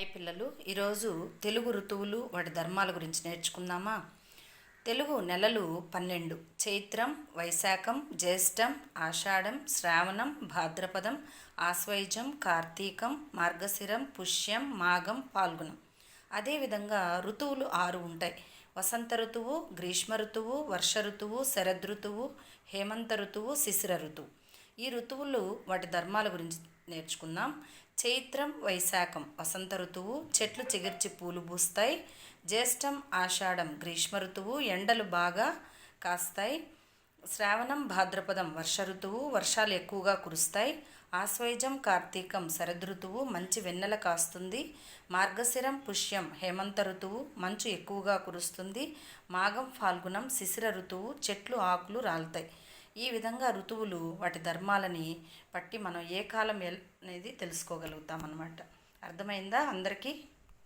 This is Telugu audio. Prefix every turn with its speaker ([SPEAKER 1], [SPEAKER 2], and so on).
[SPEAKER 1] హాయ్ పిల్లలు, ఈరోజు తెలుగు ఋతువులు వాటి ధర్మాల గురించి నేర్చుకుందామా. తెలుగు నెలలు 12: చైత్రం, వైశాఖం, జ్యేష్టం, ఆషాఢం, శ్రావణం, భాద్రపదం, ఆశ్వయుజం, కార్తీకం, మార్గశిరం, పుష్యం, మాఘం, ఫాల్గుణం. అదేవిధంగా ఋతువులు 6 ఉంటాయి. వసంత ఋతువు, గ్రీష్మ ఋతువు, వర్ష ఋతువు, శరదృతువు, హేమంత ఋతువు, శిశిర ఋతువు. ఈ ఋతువులు వాటి ధర్మాల గురించి నేర్చుకుందాం. చైత్రం, వైశాఖం వసంత ఋతువు, చెట్లు చిగిర్చి పూలు పూస్తాయి. జ్యేష్టం, ఆషాఢం గ్రీష్మ ఋతువు, ఎండలు బాగా కాస్తాయి. శ్రావణం, భాద్రపదం వర్ష ఋతువు, వర్షాలు ఎక్కువగా కురుస్తాయి. ఆశ్వయుజం, కార్తీకం శరదృతువు, మంచి వెన్నెల కాస్తుంది. మార్గశిరం, పుష్యం హేమంత ఋతువు, మంచు ఎక్కువగా కురుస్తుంది. మాఘం, ఫాల్గుణం శిశిర ఋతువు, చెట్లు ఆకులు రాలుతాయి. ఈ విధంగా ఋతువులు వాటి ధర్మాలని బట్టి మనం ఏ కాలం అనేది తెలుసుకోగలుగుతాం అన్నమాట. అర్థమైందా అందరికీ?